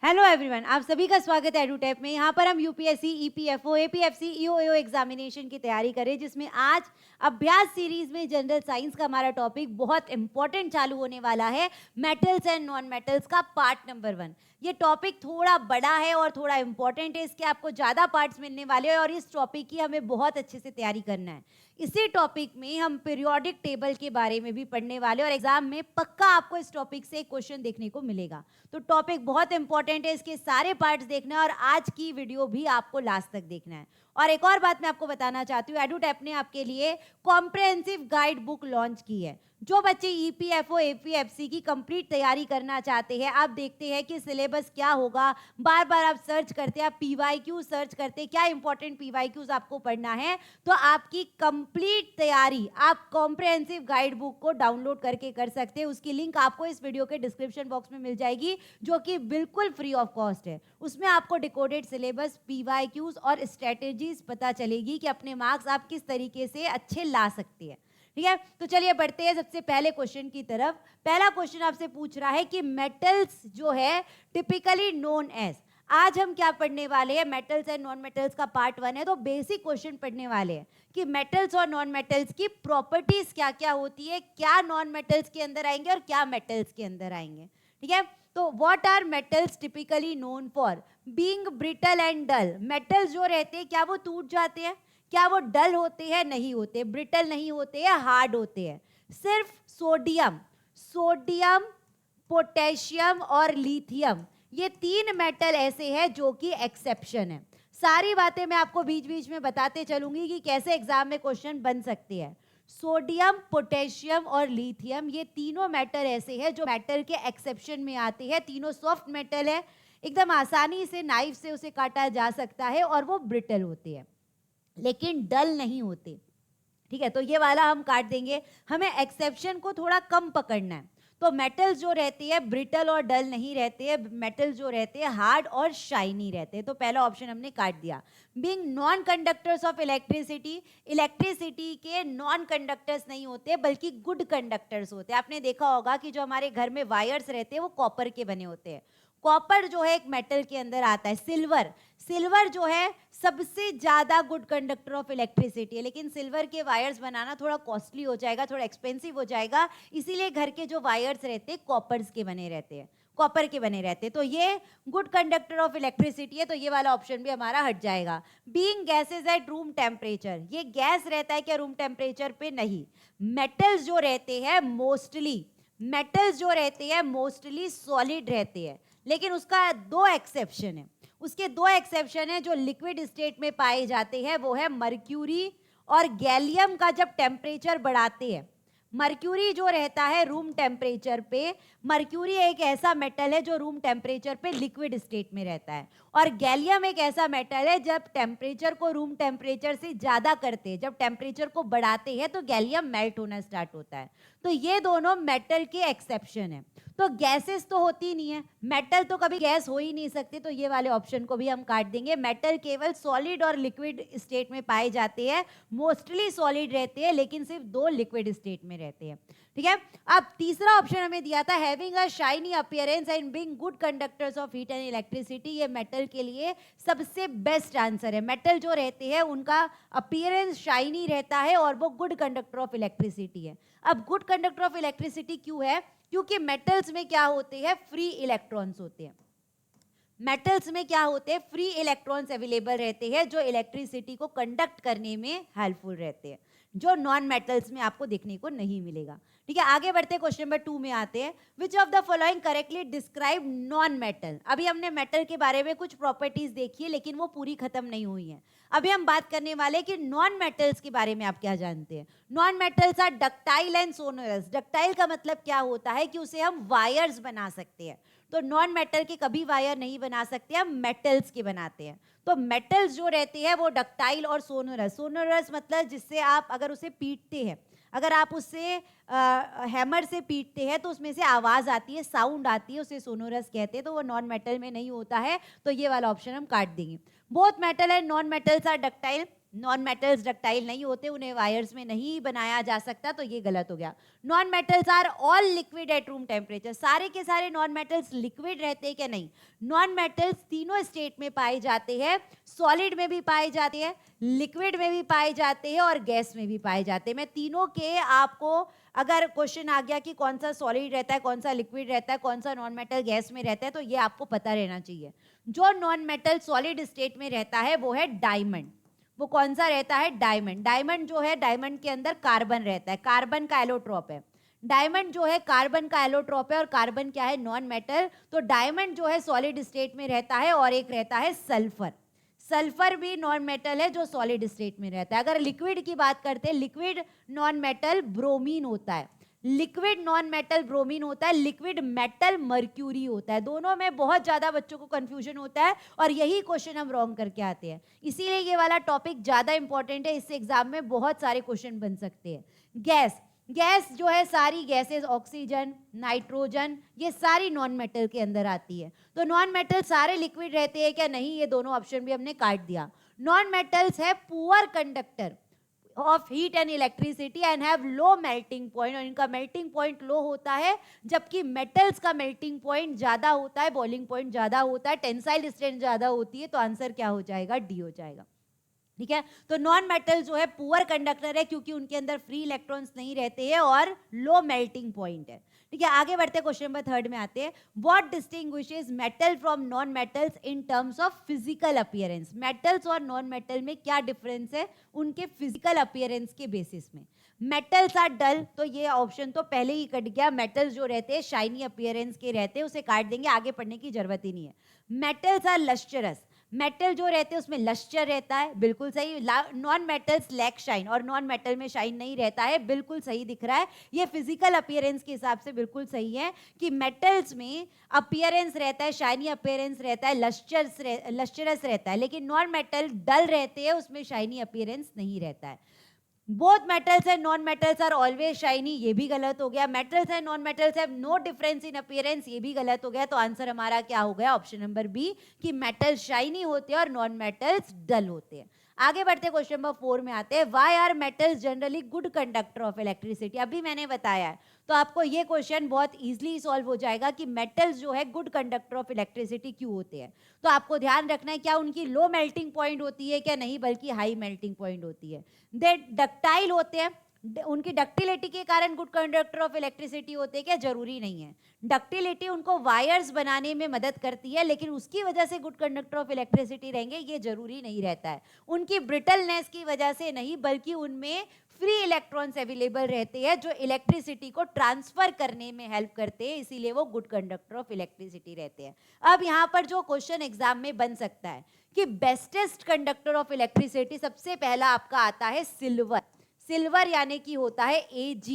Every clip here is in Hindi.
हेलो एवरीवन, आप सभी का स्वागत है एडुटेप में। यहाँ पर हम यूपीएससी, ईपीएफओ, एपीएफसी, ईओएओ एग्जामिनेशन की तैयारी करें, जिसमें आज अभ्यास सीरीज में जनरल साइंस का हमारा टॉपिक बहुत इंपॉर्टेंट चालू होने वाला है। मेटल्स एंड नॉन मेटल्स का पार्ट नंबर 1। ये टॉपिक थोड़ा बड़ा है और थोड़ा इंपॉर्टेंट है, इसके आपको ज़्यादा पार्ट्स मिलने वाले हैं और इस टॉपिक की हमें बहुत अच्छे से तैयारी करना है। इसी टॉपिक में हम पीरियोडिक टेबल के बारे में भी पढ़ने वाले और एग्जाम में पक्का आपको इस टॉपिक से एक क्वेश्चन देखने को मिलेगा। तो टॉपिक बहुत इंपॉर्टेंट है, इसके सारे पार्ट्स देखना है और आज की वीडियो भी आपको लास्ट तक देखना है। और एक और बात मैं आपको बताना चाहती हूँ, एडुटेप ने आपके लिए कॉम्प्रिहेंसिव गाइड बुक लॉन्च की है। जो बच्चे ईपीएफओ, एपीएफसी की कंप्लीट तैयारी करना चाहते हैं, आप देखते हैं कि सिलेबस क्या होगा, बार बार आप सर्च करते हैं, आप पीवाईक्यू सर्च करते हैं, क्या इंपॉर्टेंट पीवाईक्यूज आपको पढ़ना है, तो आपकी कंप्लीट तैयारी आप कॉम्प्रिहेंसिव गाइड बुक को डाउनलोड करके कर सकते हैं। उसकी लिंक आपको इस वीडियो के डिस्क्रिप्शन बॉक्स में मिल जाएगी, जो कि बिल्कुल फ्री ऑफ कॉस्ट है। उसमें आपको डिकोडेड सिलेबस, पीवाईक्यूज और स्ट्रेटेजीज पता चलेगी कि अपने मार्क्स आप किस तरीके से अच्छे ला सकते हैं। ठीक है, तो चलिए बढ़ते हैं सबसे पहले क्वेश्चन की तरफ। पहला क्वेश्चन आपसे पूछ रहा है कि मेटल्स जो है टिपिकली नोन एज। आज हम क्या पढ़ने वाले हैं, मेटल्स एंड नॉन मेटल्स का पार्ट 1 है, तो बेसिक क्वेश्चन पढ़ने वाले हैं कि मेटल्स और नॉन मेटल्स की प्रॉपर्टीज क्या क्या होती है, क्या नॉन मेटल्स के अंदर आएंगे और क्या मेटल्स के अंदर आएंगे। ठीक है, तो what are metals typically known for being brittle and dull. Metals जो रहते हैं क्या वो टूट जाते हैं, क्या वो डल होते हैं, नहीं होते, ब्रिटल नहीं होते हैं, हार्ड होते हैं। सिर्फ सोडियम, पोटेशियम और लिथियम, ये 3 मेटल ऐसे हैं जो कि एक्सेप्शन है। सारी बातें मैं आपको बीच बीच में बताते चलूंगी कि कैसे एग्जाम में क्वेश्चन बन सकते हैं। सोडियम, पोटेशियम और लिथियम, ये तीनों मेटल ऐसे हैं जो मेटल के एक्सेप्शन में आते हैं। तीनों सॉफ्ट मेटल है, एकदम आसानी से नाइफ से उसे काटा जा सकता है और वो ब्रिटल होते हैं, लेकिन डल नहीं होते। ठीक है, तो ये वाला हम काट देंगे, हमें एक्सेप्शन को थोड़ा कम पकड़ना है। तो मेटल्स जो रहते हैं ब्रिटल और डल नहीं रहते हैं, मेटल्स जो रहते हैं हार्ड और शाइनी रहते हैं। तो पहला ऑप्शन हमने काट दिया। Being non conductors of electricity, electricity के नॉन कंडक्टर्स नहीं होते बल्कि गुड कंडक्टर्स होते हैं। आपने देखा होगा कि जो हमारे घर में वायर्स रहते हैं वो कॉपर के बने होते हैं। कॉपर जो है एक मेटल के अंदर आता है। सिल्वर जो है सबसे ज्यादा गुड कंडक्टर ऑफ इलेक्ट्रिसिटी है, लेकिन सिल्वर के वायर्स बनाना थोड़ा कॉस्टली हो जाएगा, थोड़ा एक्सपेंसिव हो जाएगा, इसीलिए घर के जो वायर्स रहते हैं कॉपर्स के बने रहते हैं, कॉपर के बने रहते हैं। तो ये गुड कंडक्टर ऑफ इलेक्ट्रिसिटी है, तो ये वाला ऑप्शन भी हमारा हट जाएगा। Being gases at room temperature, ये गैस रहता है क्या रूम टेम्परेचर पे, नहीं। मेटल्स जो रहते हैं मोस्टली सॉलिड रहते हैं, लेकिन उसका 2 एक्सेप्शन है। उसके 2 एक्सेप्शन है जो लिक्विड स्टेट में पाए जाते हैं, वो है मर्क्यूरी और गैलियम का जब टेम्परेचर बढ़ाते हैं। मर्क्यूरी जो रहता है रूम टेम्परेचर पे, मर्क्यूरी एक ऐसा मेटल है जो रूम टेम्परेचर पे लिक्विड स्टेट में रहता है, और गैलियम एक ऐसा मेटल है जब टेम्परेचर को रूम टेम्परेचर से ज्यादा करते हैं, जब टेम्परेचर को बढ़ाते हैं तो गैलियम मेल्ट होना स्टार्ट होता है। तो ये दोनों मेटल के एक्सेप्शन है। तो गैसेस तो होती नहीं है, मेटल तो कभी गैस हो ही नहीं सकते, तो ये वाले ऑप्शन को भी हम काट देंगे। मेटल केवल सॉलिड और लिक्विड स्टेट में पाए जाते हैं, मोस्टली सॉलिड रहते हैं, लेकिन सिर्फ 2 लिक्विड स्टेट में रहते हैं। ठीक है, अब तीसरा ऑप्शन हमें दिया था having a shiny appearance and being good conductors of heat and electricity. ये मेटल के लिए सबसे बेस्ट आंसर है। मेटल जो रहते हैं उनका अपीयरेंस शाइनी रहता है और वो गुड कंडक्टर ऑफ इलेक्ट्रिसिटी है। अब गुड कंडक्टर ऑफ इलेक्ट्रिसिटी क्यों है, क्योंकि मेटल्स में क्या होते हैं, फ्री इलेक्ट्रॉन्स होते हैं। मेटल्स में क्या होते हैं, फ्री इलेक्ट्रॉन्स अवेलेबल रहते हैं जो इलेक्ट्रिसिटी को कंडक्ट करने में हेल्पफुल रहते हैं, जो नॉन मेटल्स में आपको देखने को नहीं मिलेगा। ठीक है, आगे बढ़ते हैं, क्वेश्चन नंबर 2 में आते हैं। Which of the following correctly describe non metal. अभी हमने मेटल के बारे में कुछ प्रॉपर्टीज देखी है, लेकिन वो पूरी खत्म नहीं हुई है। अभी हम बात करने वाले कि नॉन मेटल्स के बारे में आप क्या जानते हैं। Non metals are ductile and sonorous. Ductile का मतलब क्या होता है कि उसे हम वायर्स बना सकते हैं, तो नॉन मेटल के कभी वायर नहीं बना सकते, हम मेटल्स के बनाते हैं। तो मेटल्स जो रहते हैं वो डक्टाइल और सोनोरस मतलब जिससे आप अगर उसे पीटते हैं, अगर आप उससे हैमर से पीटते हैं तो उसमें से आवाज आती है, साउंड आती है, उसे सोनोरस कहते हैं, तो वो नॉन मेटल में नहीं होता है, तो ये वाला ऑप्शन हम काट देंगे। Both metal and non metals are ductile. Non metals ductile नहीं होते, उन्हें वायर्स में नहीं बनाया जा सकता, तो ये गलत हो गया। Non metals are all liquid at room temperature, सारे के सारे नॉन मेटल्स लिक्विड रहते हैं क्या? नहीं, नॉन मेटल्स तीनों स्टेट में पाए जाते हैं, सॉलिड में भी पाए जाते हैं, लिक्विड में भी पाए जाते हैं और गैस में भी पाए जाते हैं। मैं तीनों के आपको, अगर क्वेश्चन आ गया कि कौन सा सॉलिड रहता है, कौन सा लिक्विड रहता है, कौन सा नॉन मेटल गैस में रहता है, तो ये आपको पता रहना चाहिए। जो नॉन मेटल सॉलिड स्टेट में रहता है वो है डायमंड। वो कौन सा रहता है? डायमंड। डायमंड जो है, डायमंड के अंदर कार्बन रहता है, कार्बन का एलोट्रोप है। डायमंड जो है कार्बन का एलोट्रोप है, और कार्बन क्या है? Non metal. तो डायमंड जो है सॉलिड स्टेट में रहता है, और एक रहता है सल्फर। सल्फर भी नॉन मेटल है जो सॉलिड स्टेट में रहता है। अगर लिक्विड की बात करते हैं, लिक्विड नॉन मेटल ब्रोमीन होता है, लिक्विड नॉन मेटल ब्रोमीन होता है, लिक्विड मेटल मर्क्यूरी होता है। दोनों में बहुत ज्यादा बच्चों को कंफ्यूजन होता है, और यही क्वेश्चन हम रॉन्ग करके आते हैं। इसीलिए ये वाला टॉपिक ज्यादा इंपॉर्टेंट है, इससे एग्जाम में बहुत सारे क्वेश्चन बन सकते हैं। गैस, गैस जो है, सारी गैसेस, ऑक्सीजन, नाइट्रोजन, ये सारी नॉन मेटल के अंदर आती है। तो नॉन मेटल सारे लिक्विड रहते हैं क्या? नहीं, ये दोनों ऑप्शन भी हमने काट दिया। नॉन मेटल्स है poor conductor of heat and electricity and have low melting point, और इनका मेल्टिंग पॉइंट लो होता है, जबकि मेटल्स का मेल्टिंग पॉइंट ज्यादा होता है, बॉइलिंग पॉइंट ज्यादा होता है, टेंसाइल स्ट्रेंथ ज्यादा होती है। तो आंसर क्या हो जाएगा? डी हो जाएगा। ठीक है, तो नॉन मेटल जो है पुअर कंडक्टर है, क्योंकि उनके अंदर फ्री इलेक्ट्रॉन्स नहीं रहते हैं और लो मेल्टिंग पॉइंट है। ठीक है, आगे बढ़ते हैं, क्वेश्चन नंबर 3 में आते हैं। What distinguishes metal from non metals in terms of physical appearance? Metals और नॉन मेटल में क्या डिफरेंस है उनके फिजिकल अपीयरेंस के बेसिस में? मेटल्स आर डल, तो ये ऑप्शन तो पहले ही कट गया। मेटल्स जो रहते हैं शाइनी अपीयरेंस के रहते हैं, उसे काट देंगे, आगे पढ़ने की जरूरत ही नहीं है। मेटल्स आर लस्टरस, मेटल जो रहते हैं उसमें लश्चर रहता है, बिल्कुल सही। नॉन मेटल्स लैक शाइन, और नॉन मेटल में शाइन नहीं रहता है, बिल्कुल सही दिख रहा है। ये फिजिकल अपीयरेंस के हिसाब से बिल्कुल सही है कि मेटल्स में अपीयरेंस रहता है, शाइनी अपीयरेंस रहता है, लश्चरस रहता है, लेकिन नॉन मेटल डल रहते हैं, उसमें शाइनी अपीयरेंस नहीं रहता है। Both metals and non metals are always shiny, ये भी गलत हो गया। Metals and non metals have no difference in appearance, ये भी गलत हो गया। तो आंसर हमारा क्या हो गया? ऑप्शन नंबर बी, कि मेटल्स शाइनी होते हैं और नॉन मेटल्स डल होते हैं। आगे बढ़ते क्वेश्चन नंबर 4 में आते हैं। Why are metals generally good conductor of electricity? अभी मैंने बताया है, तो आपको ये क्वेश्चन बहुत इजीली सॉल्व हो जाएगा कि मेटल्स जो है गुड कंडक्टर ऑफ इलेक्ट्रिसिटी क्यों होते हैं। तो आपको ध्यान रखना है, क्या उनकी लो मेल्टिंग पॉइंट होती है? क्या नहीं, बल्कि हाई मेल्टिंग पॉइंट होती है। दे डक्टाइल होते हैं, उनकी डक्टिलिटी के कारण गुड कंडक्टर ऑफ इलेक्ट्रिसिटी होते हैं क्या? जरूरी नहीं है। डक्टिलिटी उनको वायर्स बनाने में मदद करती है, लेकिन उसकी वजह से गुड कंडक्टर ऑफ इलेक्ट्रिसिटी रहेंगे, ये जरूरी नहीं रहता है। उनकी ब्रिटलनेस की वजह से नहीं, बल्कि उनमें फ्री इलेक्ट्रॉन्स अवेलेबल रहते हैं जो इलेक्ट्रिसिटी को ट्रांसफर करने में हेल्प करते हैं, इसीलिए वो गुड कंडक्टर ऑफ इलेक्ट्रिसिटी रहते हैं। अब यहाँ पर जो क्वेश्चन एग्जाम में बन सकता है कि बेस्टेस्ट कंडक्टर ऑफ इलेक्ट्रिसिटी, सबसे पहला आपका आता है सिल्वर। सिल्वर यानी कि होता है Ag।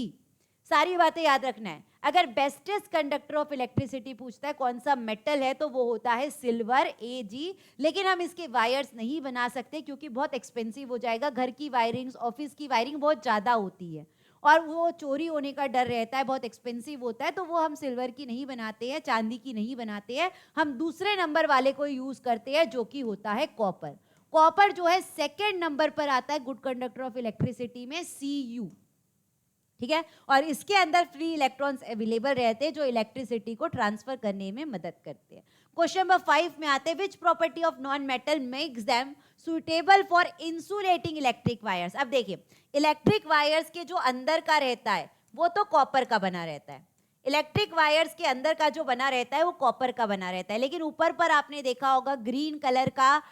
सारी बातें याद रखना है। अगर बेस्टेस्ट कंडक्टर ऑफ इलेक्ट्रिसिटी पूछता है कौन सा मेटल है, तो वो होता है सिल्वर, Ag। लेकिन हम इसके वायर्स नहीं बना सकते क्योंकि बहुत एक्सपेंसिव हो जाएगा। घर की वायरिंग, ऑफिस की वायरिंग बहुत ज़्यादा होती है और वो चोरी होने का डर रहता है, बहुत एक्सपेंसिव होता है, तो वो हम सिल्वर की नहीं बनाते हैं, चांदी की नहीं बनाते हैं। हम दूसरे नंबर वाले को यूज करते हैं जो कि होता है कॉपर। कॉपर जो है सेकेंड नंबर पर आता है गुड कंडक्टर ऑफ इलेक्ट्रिसिटी में, Cu। ठीक है, और इसके अंदर फ्री इलेक्ट्रॉन्स अवेलेबल रहते हैं जो इलेक्ट्रिसिटी को ट्रांसफर करने में मदद करते हैं। क्वेश्चन नंबर 5 में आते हैं। Which property of non metal makes them suitable for insulating electric wires? अब देखिए, इलेक्ट्रिक वायर्स के जो अंदर का रहता है वो तो कॉपर का बना रहता है। इलेक्ट्रिक वायर्स के अंदर का जो बना रहता है वो कॉपर का बना रहता है, लेकिन ऊपर पर आपने देखा होगा ग्रीन कलर का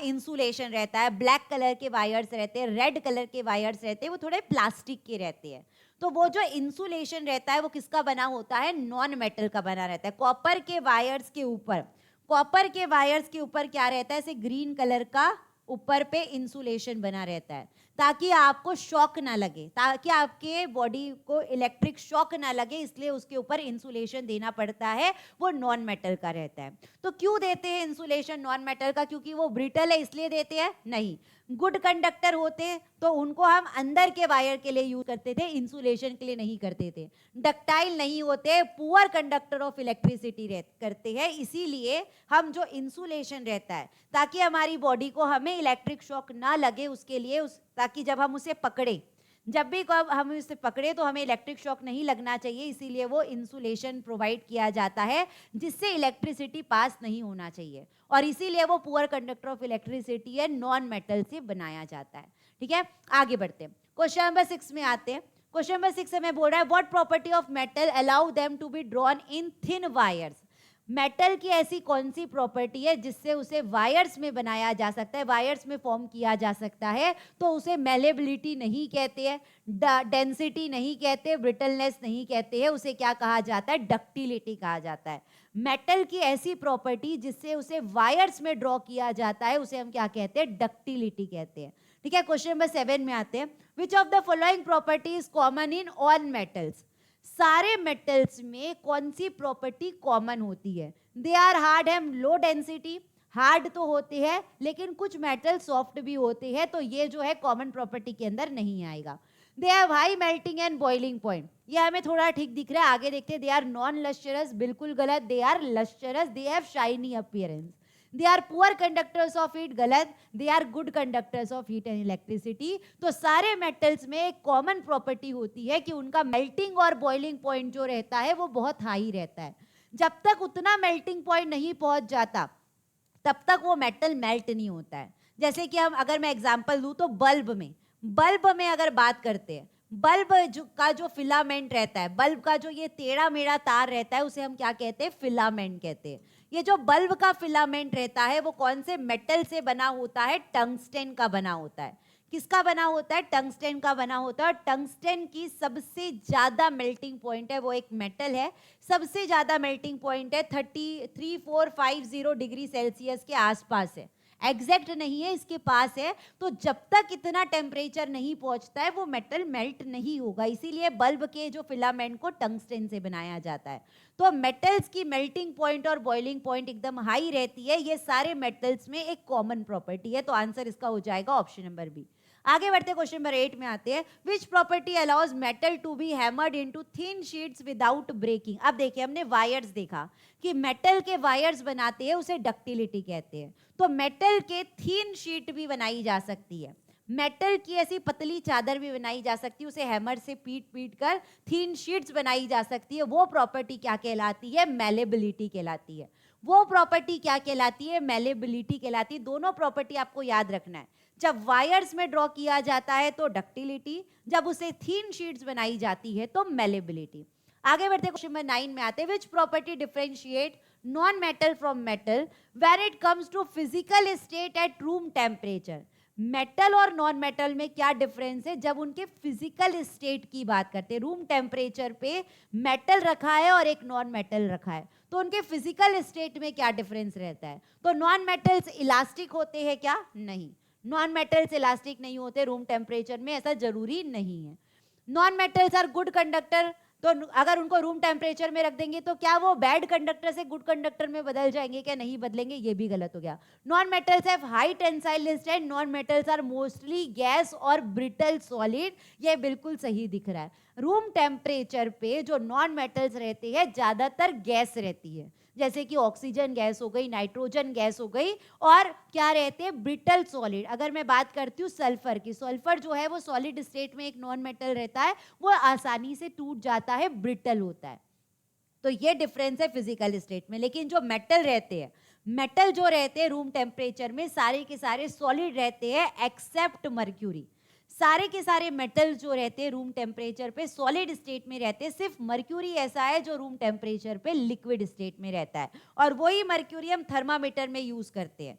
इंसुलेशन रहता है, ब्लैक कलर के वायर्स रहते हैं, रेड कलर के वायर्स रहते हैं, वो थोड़े प्लास्टिक के रहते हैं। तो वो जो इंसुलेशन रहता है वो किसका बना होता है? नॉन मेटल का बना रहता है। कॉपर के वायर्स के ऊपर, कॉपर के वायर्स के ऊपर क्या रहता है? ऐसे ग्रीन कलर का ऊपर पे इंसुलेशन बना रहता है ताकि आपको शॉक ना लगे, ताकि आपके बॉडी को इलेक्ट्रिक शॉक ना लगे, इसलिए उसके ऊपर इंसुलेशन देना पड़ता है। वो नॉन मेटल का रहता है। तो क्यों देते हैं इंसुलेशन नॉन मेटल का? क्योंकि वो ब्रिटल है इसलिए देते हैं? नहीं, गुड कंडक्टर होते तो उनको हम अंदर के वायर के लिए यूज करते थे, इंसुलेशन के लिए नहीं करते थे। डक्टाइल नहीं होते, पुअर कंडक्टर ऑफ इलेक्ट्रिसिटी करते हैं, इसीलिए हम जो इंसुलेशन रहता है ताकि हमारी बॉडी को हमें इलेक्ट्रिक शॉक ना लगे, उसके लिए ताकि जब हम उसे पकड़े, जब भी हम इसे पकड़े तो हमें इलेक्ट्रिक शॉक नहीं लगना चाहिए, इसीलिए वो इंसुलेशन प्रोवाइड किया जाता है जिससे इलेक्ट्रिसिटी पास नहीं होना चाहिए, और इसीलिए वो पुअर कंडक्टर ऑफ इलेक्ट्रिसिटी है, नॉन मेटल से बनाया जाता है। ठीक है, आगे बढ़ते हैं, क्वेश्चन नंबर 6 में आते हैं। क्वेश्चन नंबर 6 हमें बोल रहा है what property of metal allow them to be drawn in thin wires. Metal की ऐसी कौन सी प्रॉपर्टी है जिससे उसे वायर्स में बनाया जा सकता है, वायर्स में फॉर्म किया जा सकता है, तो उसे मेलेबिलिटी नहीं कहते हैं, डेंसिटी नहीं कहते, ब्रिटलनेस नहीं कहते हैं, उसे क्या कहा जाता है, डक्टिलिटी कहा जाता है। मेटल की ऐसी प्रॉपर्टी जिससे उसे वायर्स में ड्रॉ किया जाता है उसे हम क्या कहते हैं, डक्टिलिटी कहते हैं। ठीक है, क्वेश्चन नंबर 7 में आते हैं, which of the following property is common in all metals. सारे मेटल्स में कौन सी प्रॉपर्टी कॉमन होती है? They are hard and low density, hard तो होते हैं लेकिन कुछ मेटल सॉफ्ट भी होते हैं, तो ये जो है कॉमन प्रॉपर्टी के अंदर नहीं आएगा। They have high melting and boiling point, ये हमें थोड़ा ठीक दिख रहा है, आगे देखते हैं। दे आर नॉन लस्टरस, बिल्कुल गलत, they are lustrous. They have shiny appearance. They are poor conductors of heat, गलत, they are good conductors of heat and electricity. तो सारे मेटल्स में एक कॉमन प्रॉपर्टी होती है कि उनका मेल्टिंग और बॉइलिंग पॉइंट जो रहता है वो बहुत हाई रहता है। जब तक उतना मेल्टिंग पॉइंट नहीं पहुंच जाता तब तक वो मेटल मेल्ट नहीं होता है। जैसे कि हम, अगर मैं एग्जांपल दूं तो बल्ब में अगर बात करते हैं, बल्ब का जो फिलामेंट रहता है, बल्ब का जो ये टेढ़ा मेढ़ा तार रहता है उसे हम क्या कहते हैं, फिलामेंट कहते हैं। ये जो बल्ब का फिलामेंट रहता है वो कौन से मेटल से बना होता है, टंगस्टन का बना होता है। किसका बना होता है, टंगस्टन का बना होता है। और टंगस्टन की सबसे ज्यादा मेल्टिंग पॉइंट है, वो एक मेटल है, सबसे ज्यादा मेल्टिंग पॉइंट है 33450 डिग्री सेल्सियस के आसपास है, एग्जैक्ट नहीं है, इसके पास है। तो जब तक इतना टेम्परेचर नहीं पहुंचता है वो मेटल मेल्ट नहीं होगा, इसीलिए बल्ब के जो फिलामेंट को टंगस्टन से बनाया जाता है। तो मेटल्स की मेल्टिंग पॉइंट और बॉइलिंग पॉइंट एकदम हाई रहती है, ये सारे मेटल्स में एक कॉमन प्रॉपर्टी है, तो आंसर इसका हो जाएगा ऑप्शन नंबर बी। आगे बढ़ते क्वेश्चन नंबर 8 में आते हैं, which property allows metal to be hammered into thin sheets without breaking. अब देखिए, हमने वायर्स देखा कि मेटल के वायर्स बनाते हैं, उसे डक्टिलिटी कहते हैं। तो मेटल के थिन शीट भी बनाई जा सकती है, मेटल की ऐसी पतली चादर भी बनाई जा सकती है, उसे हैमर से पीट पीट कर थिन शीट्स बनाई जा सकती है। वो प्रॉपर्टी क्या कहलाती है, मेलेबिलिटी कहलाती है। वो प्रॉपर्टी क्या कहलाती है, मेलेबिलिटी कहलाती है। दोनों प्रॉपर्टी आपको याद रखना है, जब वायर्स में ड्रॉ किया जाता है तो डक्टिलिटी, जब उसे थिन शीट्स बनाई जाती है तो मेलेबिलिटी। आगे बढ़ते क्वेश्चन नंबर 9 में आते हैं, which property differentiate non metal from metal when it comes to physical state at room temperature. Metal और नॉन मेटल में क्या डिफरेंस है जब उनके फिजिकल स्टेट की बात करते हैं। रूम टेम्परेचर पे मेटल रखा है और एक नॉन मेटल रखा है, तो उनके फिजिकल स्टेट में क्या डिफरेंस रहता है। तो नॉन मेटल्स इलास्टिक होते हैं क्या, नहीं, नॉन मेटल्स इलास्टिक नहीं होते रूम टेम्परेचर में, ऐसा जरूरी नहीं है। Non metals are good conductor, तो अगर उनको रूम टेम्परेचर में रख देंगे तो क्या वो बैड कंडक्टर से गुड कंडक्टर में बदल जाएंगे, क्या नहीं बदलेंगे, ये भी गलत हो गया। Non metals have high tensile strength, non metals are mostly gas और ब्रिटल सॉलिड, ये बिल्कुल सही दिख रहा है। रूम टेम्परेचर पे जो नॉन मेटल्स रहते हैं ज्यादातर गैस रहती है, जैसे कि ऑक्सीजन गैस हो गई, नाइट्रोजन गैस हो गई, और क्या रहते हैं, ब्रिटल सॉलिड। अगर मैं बात करती हूँ सल्फर की, सल्फर जो है वो सॉलिड स्टेट में एक नॉन मेटल रहता है, वो आसानी से टूट जाता है, ब्रिटल होता है। तो ये डिफरेंस है फिजिकल स्टेट में। लेकिन जो मेटल रहते हैं, मेटल जो रहते हैं रूम टेम्परेचर में सारे के सारे सॉलिड रहते हैं एक्सेप्ट मर्क्यूरी। सारे के सारे मेटल्स जो रहते हैं रूम टेम्परेचर पे सॉलिड स्टेट में रहते हैं, सिर्फ मर्क्यूरी ऐसा है जो रूम टेम्परेचर पे लिक्विड स्टेट में रहता है, और वही मर्क्यूरी हम थर्मामीटर में यूज करते हैं।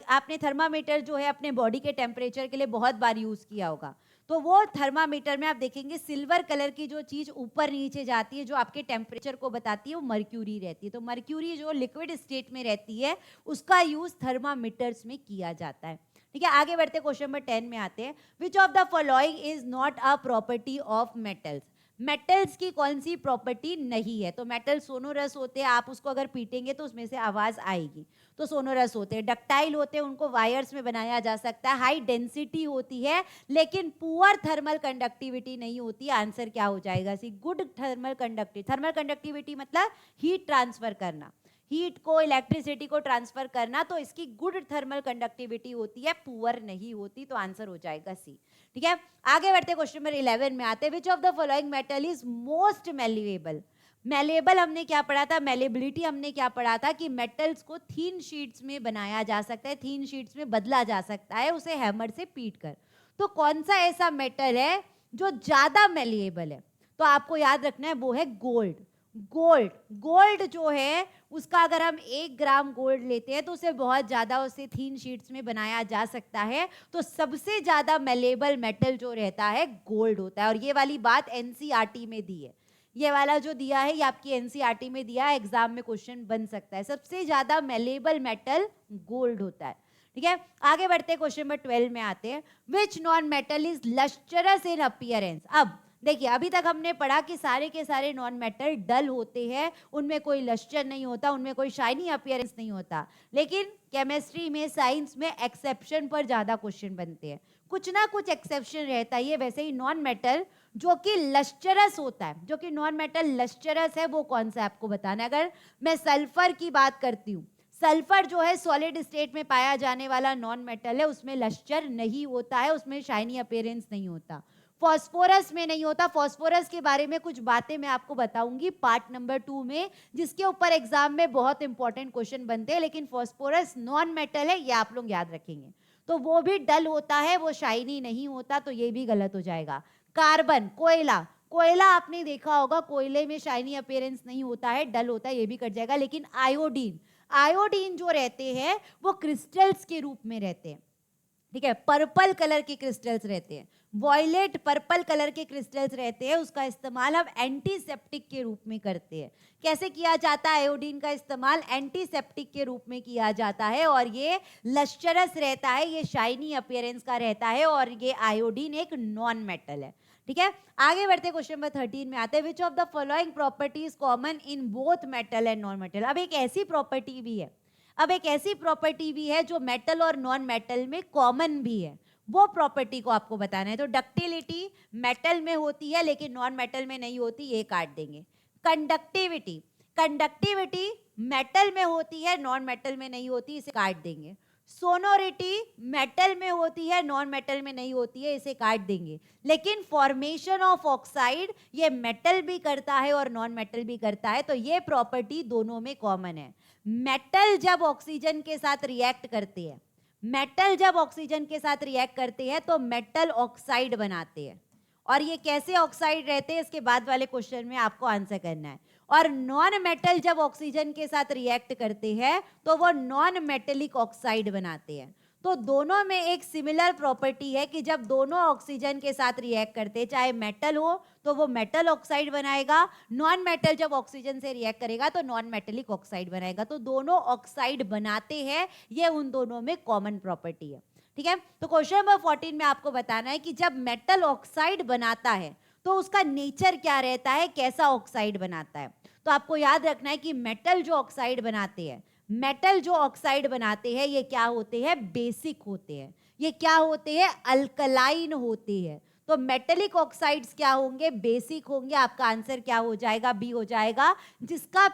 आपने थर्मामीटर जो है अपने बॉडी के टेम्परेचर के लिए बहुत बार यूज किया होगा, तो वो थर्मामीटर में आप देखेंगे सिल्वर कलर की जो चीज ऊपर नीचे जाती है जो आपके टेम्परेचर को बताती है वो मर्क्यूरी रहती है। तो मर्क्यूरी जो लिक्विड स्टेट में रहती है उसका यूज थर्मामीटर्स में किया जाता है। ठीक है, आगे बढ़ते क्वेश्चन नंबर 10 में आते हैं, which of the following is not a property of metals. Metals की कौन सी प्रॉपर्टी नहीं है? तो मेटल सोनोरस होते हैं, आप उसको अगर पीटेंगे तो उसमें से आवाज आएगी, तो सोनोरस होते हैं। डक्टाइल होते हैं, उनको वायर्स में बनाया जा सकता है। हाई डेंसिटी होती है लेकिन पुअर थर्मल कंडक्टिविटी नहीं होती। आंसर क्या हो जाएगा? C good thermal conductivity. Thermal conductivity मतलब हीट ट्रांसफर करना, हीट को, इलेक्ट्रिसिटी को ट्रांसफर करना, तो इसकी गुड थर्मल कंडक्टिविटी होती है, पुअर नहीं होती। तो आंसर हो जाएगा सी। ठीक है, आगे बढ़ते क्वेश्चन नंबर 11 में आते हैं। Which of the following metal is most malleable? Malleable हमने क्या पढ़ा था? मेलेबिलिटी हमने क्या पढ़ा था कि मेटल्स को थीन शीट्स में बनाया जा सकता है, थीन शीट्स में बदला जा सकता है उसे हैमर से पीट कर। तो कौन सा ऐसा मेटल है जो ज्यादा मेलेबल है? तो आपको याद रखना है वो है गोल्ड। गोल्ड, गोल्ड जो है उसका अगर हम 1 ग्राम गोल्ड लेते हैं तो उसे बहुत ज्यादा, उसे थीन शीट्स में बनाया जा सकता है। तो सबसे ज्यादा मेलेबल मेटल जो रहता है गोल्ड होता है। और ये वाली बात एनसीईआरटी में दी है, ये वाला जो दिया है ये आपकी एनसीईआरटी में दिया है, एग्जाम में क्वेश्चन बन सकता है। सबसे ज्यादा मेलेबल मेटल गोल्ड होता है। ठीक है, आगे बढ़ते क्वेश्चन नंबर 12 में आते हैं। Which non metal is lustrous in appearance? अब देखिए, अभी तक हमने पढ़ा कि सारे के सारे नॉन मेटल डल होते हैं, उनमें कोई लस्टर नहीं होता, उनमें कोई शाइनी अपीयरेंस नहीं होता। लेकिन केमिस्ट्री में, साइंस में एक्सेप्शन पर ज्यादा क्वेश्चन बनते हैं, कुछ ना कुछ एक्सेप्शन रहता है। वैसे ही नॉन मेटल जो कि लस्टरस होता है, जो कि नॉन मेटल लस्टरस है, वो कौन सा आपको बताना है। अगर मैं सल्फर की बात करती हूँ, सल्फर जो है सॉलिड स्टेट में पाया जाने वाला नॉन मेटल है, उसमें लस्टर नहीं होता है, उसमें शाइनी अपीयरेंस नहीं होता। फॉस्फोरस में नहीं होता। फॉस्फोरस के बारे में कुछ बातें मैं आपको बताऊंगी पार्ट नंबर 2 में, जिसके ऊपर एग्जाम में बहुत इंपॉर्टेंट क्वेश्चन बनते हैं। लेकिन फॉस्फोरस नॉन मेटल है, ये आप लोग याद रखेंगे। तो वो भी डल होता है, वो शाइनी नहीं होता, तो ये भी गलत हो जाएगा। कार्बन, कोयला, कोयला आपने देखा होगा, कोयले में शाइनी अपीयरेंस नहीं होता है, डल होता है, ये भी कट जाएगा। लेकिन आयोडीन, आयोडीन जो रहते हैं वो क्रिस्टल्स के रूप में रहते हैं। ठीक है, पर्पल कलर के क्रिस्टल्स रहते हैं, वॉयलेट पर्पल कलर के क्रिस्टल्स रहते हैं। उसका इस्तेमाल हम एंटीसेप्टिक के रूप में करते हैं। कैसे किया जाता है? आयोडीन का इस्तेमाल एंटीसेप्टिक के रूप में किया जाता है, और ये लस्टरस रहता है, ये शाइनी अपीयरेंस का रहता है, और ये आयोडीन एक नॉन मेटल है। ठीक है, आगे बढ़ते क्वेश्चन नंबर 13 में आते हैं। Which of the following properties common in both metal and non metal? अब एक ऐसी प्रॉपर्टी भी है, अब एक ऐसी प्रॉपर्टी भी है जो मेटल और नॉन मेटल में कॉमन भी है, वो प्रॉपर्टी को आपको बताना है। तो डक्टिलिटी मेटल में होती है लेकिन नॉन मेटल में नहीं होती, ये काट देंगे। कंडक्टिविटी, कंडक्टिविटी मेटल में होती है, नॉन मेटल में नहीं होती, इसे काट देंगे। सोनोरिटी मेटल में होती है, नॉन मेटल में नहीं होती है, इसे काट देंगे। लेकिन फॉर्मेशन ऑफ ऑक्साइड ये मेटल भी करता है और नॉन मेटल भी करता है, तो ये प्रॉपर्टी दोनों में कॉमन है। मेटल जब ऑक्सीजन के साथ रिएक्ट करते हैं, मेटल जब ऑक्सीजन के साथ रिएक्ट करते हैं तो मेटल ऑक्साइड बनाते हैं। और ये कैसे ऑक्साइड रहते हैं, इसके बाद वाले क्वेश्चन में आपको आंसर करना है। और नॉन मेटल जब ऑक्सीजन के साथ रिएक्ट करते हैं तो वो नॉन मेटेलिक ऑक्साइड बनाते हैं। तो दोनों में एक सिमिलर प्रॉपर्टी है कि जब दोनों ऑक्सीजन के साथ रिएक्ट करते हैं, चाहे मेटल हो तो वो मेटल ऑक्साइड बनाएगा, नॉन मेटल जब ऑक्सीजन से रिएक्ट करेगा तो नॉन मेटेलिक ऑक्साइड बनाएगा। तो दोनों ऑक्साइड बनाते हैं, ये उन दोनों में कॉमन प्रॉपर्टी है। ठीक है, तो क्वेश्चन नंबर 14 में आपको बताना है कि जब मेटल ऑक्साइड बनाता है तो उसका नेचर क्या रहता है, कैसा ऑक्साइड बनाता है। तो आपको याद रखना है कि मेटल जो ऑक्साइड बनाते हैं, मेटल जो ऑक्साइड बनाते हैं ये क्या होते हैं, बेसिक होते हैं। ये क्या होते हैं, अल्कलाइन होते हैं। तो मेटेलिक ऑक्साइड्स क्या होंगे, बेसिक होंगे। आपका आंसर क्या हो जाएगा, बी हो जाएगा, जिसका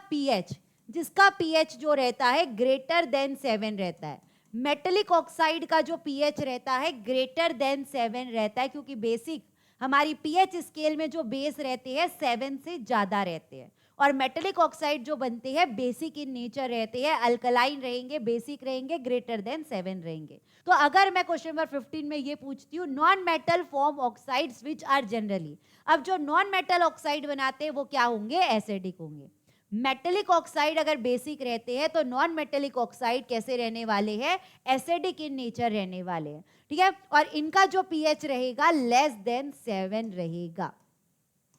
पीएच जो रहता है ग्रेटर देन 7 रहता है। मेटेलिक ऑक्साइड का जो पीएच रहता है ग्रेटर देन 7 रहता है, क्योंकि बेसिक हमारी पीएच स्केल में जो बेस रहते हैं 7 से ज्यादा रहते हैं। और मेटेलिक ऑक्साइड जो बनते हैं बेसिक इन नेचर रहते हैं, अल्कलाइन रहेंगे, बेसिक रहेंगे, ग्रेटर देन 7 रहेंगे। तो अगर मैं क्वेश्चन नंबर 15 में ये पूछती हूँ, non metal form oxides which are generally, अब जो नॉन मेटल ऑक्साइड बनाते हैं वो क्या होंगे, एसिडिक होंगे। मेटेलिक ऑक्साइड अगर बेसिक रहते हैं तो नॉन मेटेलिक ऑक्साइड कैसे रहने वाले हैं, एसिडिक इन नेचर रहने वाले हैं। ठीक है, और इनका जो पीएच रहेगा लेस देन 7 रहेगा।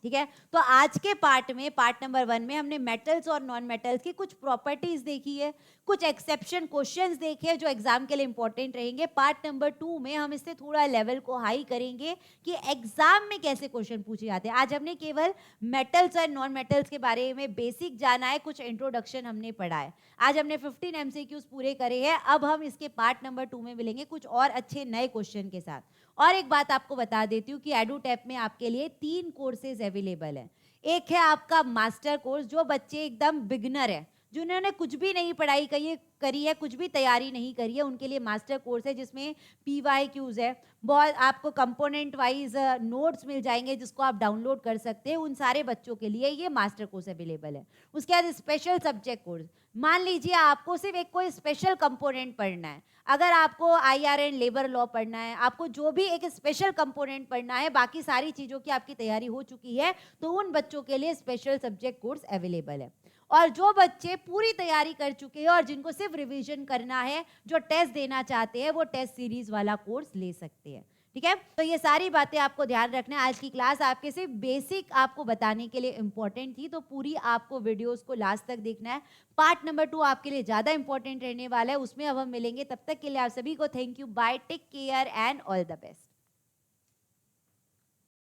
ठीक है। तो आज के पार्ट में, पार्ट नंबर 1 में हमने मेटल्स और नॉन मेटल्स की कुछ प्रॉपर्टीज देखी है, कुछ एक्सेप्शन क्वेश्चंस देखे हैं जो एग्जाम के लिए इंपॉर्टेंट रहेंगे। पार्ट नंबर 2 में हम इससे थोड़ा लेवल को हाई करेंगे कि एग्जाम में कैसे क्वेश्चन पूछे जाते हैं। आज हमने केवल मेटल्स और नॉन मेटल्स के बारे में बेसिक जाना है, कुछ इंट्रोडक्शन हमने पढ़ा है। आज हमने 15 MCQs पूरे करे हैं। अब हम इसके पार्ट नंबर 2 में मिलेंगे कुछ और अच्छे नए क्वेश्चन के साथ। और एक बात आपको बता देती हूँ कि एडुटैप में आपके लिए 3 कोर्सेज अवेलेबल है। एक है आपका मास्टर कोर्स, जो बच्चे एकदम बिगनर है, जिन्होंने कुछ भी नहीं पढ़ाई करी है, कुछ भी तैयारी नहीं करी है, उनके लिए मास्टर कोर्स है जिसमें PYQs है, बहुत आपको कंपोनेंट वाइज नोट्स मिल जाएंगे जिसको आप डाउनलोड कर सकते हैं। उन सारे बच्चों के लिए ये मास्टर कोर्स अवेलेबल है। उसके बाद स्पेशल सब्जेक्ट कोर्स, मान लीजिए आपको सिर्फ एक कोई स्पेशल कंपोनेंट पढ़ना है, अगर आपको IRN लेबर लॉ पढ़ना है, आपको जो भी एक स्पेशल कंपोनेंट पढ़ना है, बाकी सारी चीज़ों की आपकी तैयारी हो चुकी है, तो उन बच्चों के लिए स्पेशल सब्जेक्ट कोर्स अवेलेबल है। और जो बच्चे पूरी तैयारी कर चुके हैं और जिनको सिर्फ रिवीजन करना है, जो टेस्ट देना चाहते हैं, वो टेस्ट सीरीज वाला कोर्स ले सकते हैं। ठीक है, तो ये सारी बातें आपको ध्यान रखना है। आज की क्लास आपके सिर्फ बेसिक आपको बताने के लिए इंपॉर्टेंट थी, तो पूरी आपको वीडियोस को लास्ट तक देखना है। पार्ट नंबर 2 आपके लिए ज़्यादा इंपॉर्टेंट रहने वाला है, उसमें अब हम मिलेंगे। तब तक के लिए आप सभी को thank you, bye, take care and all the best.